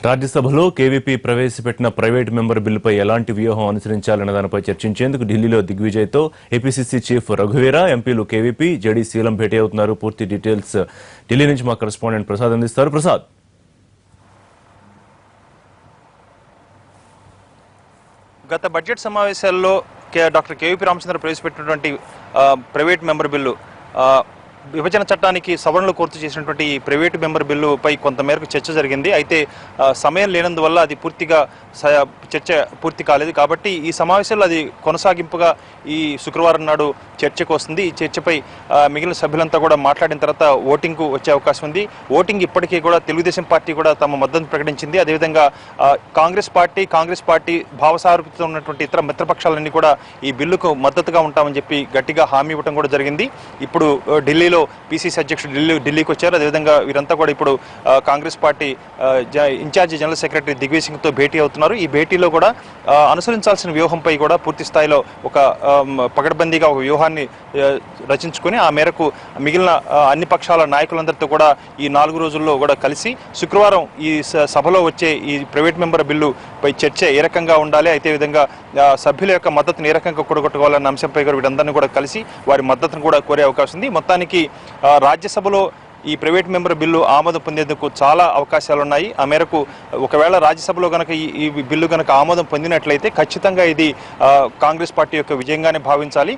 రాజ్యసభలో కేవీపీ ప్రవేశపెట్టిన private member బిల్లుపై ఎలాంటి వ్యూహం అనుసరించాలన్న దానిపై చర్చించేందుకు ఢిల్లీలో దిగ్విజయ్తో ఏపీసీసీ చీఫ్ రఘువీరా, ఎంపీలు కేవీపీ, జేడీ శీలం భేటీ అవుతున్నారు. పూర్తి డీటెయిల్స్ ఢిల్లీ నుంచి మా కరెస్పాండెంట్ ప్రసాద్ అందిస్తారు. ప్రసాద్, గత బడ్జెట్ సమావేశాల్లో డాక్టర్ కేవీపీ రామచంద్ర ప్రవేశపెట్టినటువంటి ప్రైవేట్ మెంబర్ బిల్లు విభజన చట్టానికి సవరణలు కోర్టు చేసినటువంటి ఈ ప్రైవేటు మెంబర్ బిల్లుపై కొంతమేరకు చర్చ జరిగింది. అయితే సమయం లేనందువల్ల అది పూర్తిగా చర్చ పూర్తి కాలేదు. కాబట్టి ఈ సమావేశంలో అది కొనసాగింపుగా ఈ శుక్రవారం నాడు చర్చకు వస్తుంది. ఈ చర్చపై మిగిలిన సభ్యులంతా కూడా మాట్లాడిన తర్వాత ఓటింగ్కు వచ్చే అవకాశం ఉంది. ఓటింగ్ ఇప్పటికీ కూడా తెలుగుదేశం పార్టీ కూడా తమ మద్దతు ప్రకటించింది. అదేవిధంగా కాంగ్రెస్ పార్టీ భావసారూప్యత ఉన్నటువంటి ఇతర మిత్రపక్షాలన్నీ కూడా ఈ బిల్లుకు మద్దతుగా ఉంటామని చెప్పి గట్టిగా హామీ ఇవ్వడం కూడా జరిగింది. ఇప్పుడు ఢిల్లీలో పీసీసీ అధ్యక్షుడు ఢిల్లీకి వచ్చారు. అదేవిధంగా వీరంతా కూడా ఇప్పుడు Congress party incharge general secretary Digvijay సింగ్తో భేటీ అవుతున్నారు. ఈ భేటీలో కూడా అనుసరించాల్సిన వ్యూహంపై కూడా పూర్తి స్థాయిలో ఒక పకడ్బందీగా ఒక వ్యూహాన్ని రచించుకొని ఆ మేరకు మిగిలిన అన్ని పక్షాల నాయకులందరితో కూడా ఈ 4 రోజుల్లో కూడా కలిసి శుక్రవారం ఈ సభలో వచ్చే ఈ ప్రైవేట్ మెంబర్ బిల్లుపై చర్చ ఏ రకంగా ఉండాలి, అయితే విధంగా సభ్యుల యొక్క మద్దతును ఏ రకంగా కూడగొట్టుకోవాలన్న అంశంపై వీరందరినీ కూడా కలిసి వారి మద్దతును కూడా కోరే అవకాశం ఉంది. మొత్తానికి రాజ్యసభలో ఈ ప్రైవేట్ మెంబర్ బిల్లు ఆమోదం పొందేందుకు చాలా అవకాశాలు ఉన్నాయి. ఆ మేరకు ఒకవేళ రాజ్యసభలో కనుక ఈ బిల్లు కనుక ఆమోదం పొందినట్లయితే ఖచ్చితంగా ఇది కాంగ్రెస్ పార్టీ యొక్క విజయంగానే భావించాలి.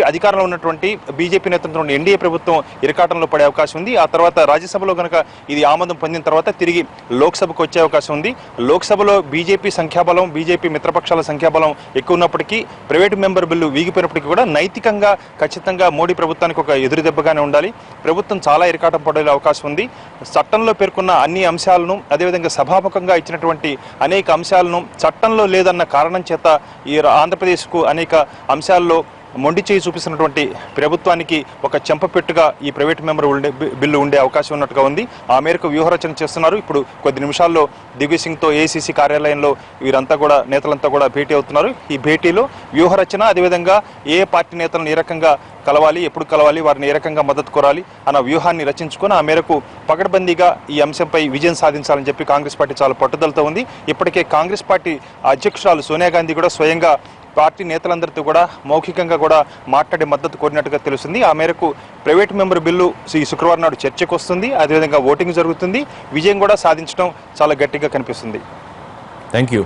అధికారంలో ఉన్నటువంటి బీజేపీ నేతృత్వంలో ఎన్డీఏ ప్రభుత్వం ఇరకాటంలో పడే అవకాశం ఉంది. ఆ తర్వాత రాజ్యసభలో కనుక ఇది ఆమోదం పొందిన తర్వాత తిరిగి లోక్సభకు వచ్చే అవకాశం ఉంది. లోక్సభలో బీజేపీ సంఖ్యాబలం, బీజేపీ మిత్రపక్షాల సంఖ్యాబలం ఎక్కువ ఉన్నప్పటికీ ప్రైవేట్ మెంబర్ బిల్లు వీగిపోయినప్పటికీ కూడా నైతికంగా ఖచ్చితంగా మోడీ ప్రభుత్వానికి ఒక ఎదురు దెబ్బగానే ఉండాలి. ప్రభుత్వం చాలా ఇరకాటం పడే అవకాశం ఉంది. చట్టంలో పేర్కొన్న అన్ని అంశాలను, అదేవిధంగా సభాముఖంగా ఇచ్చినటువంటి అనేక అంశాలను చట్టంలో లేదన్న కారణం చేత ఈ ఆంధ్రప్రదేశ్కు అనేక అంశాల్లో మొండి చేయి చూపిస్తున్నటువంటి ప్రభుత్వానికి ఒక చెంపపెట్టుగా ఈ ప్రైవేట్ మెంబర్ బిల్లు ఉండే అవకాశం ఉన్నట్టుగా ఉంది. ఆ మేరకు వ్యూహరచన చేస్తున్నారు. ఇప్పుడు కొద్ది నిమిషాల్లో దిగ్విజయ్ సింగ్తో ఏఐసీసీ కార్యాలయంలో వీరంతా కూడా నేతలంతా కూడా భేటీ అవుతున్నారు. ఈ భేటీలో వ్యూహరచన, అదేవిధంగా ఏ పార్టీ నేతలను ఏ రకంగా కలవాలి, ఎప్పుడు కలవాలి, వారిని ఏ రకంగా మద్దతు కోరాలి అన్న వ్యూహాన్ని రచించుకొని ఆ మేరకు పకడ్బందీగా ఈ అంశంపై విజయం సాధించాలని చెప్పి కాంగ్రెస్ పార్టీ చాలా పట్టుదలతో ఉంది. ఇప్పటికే కాంగ్రెస్ పార్టీ అధ్యక్షురాలు సోనియా గాంధీ కూడా స్వయంగా పార్టీ నేతలందరితో కూడా మౌఖికంగా కూడా మాట్లాడే మద్దతు కోరినట్టుగా తెలుస్తుంది. ఆ మేరకు ప్రైవేట్ మెంబర్ బిల్లు ఈ శుక్రవారం నాడు చర్చకు వస్తుంది. అదేవిధంగా ఓటింగ్ జరుగుతుంది. విజయం కూడా సాధించడం చాలా గట్టిగా కనిపిస్తుంది. Thank you.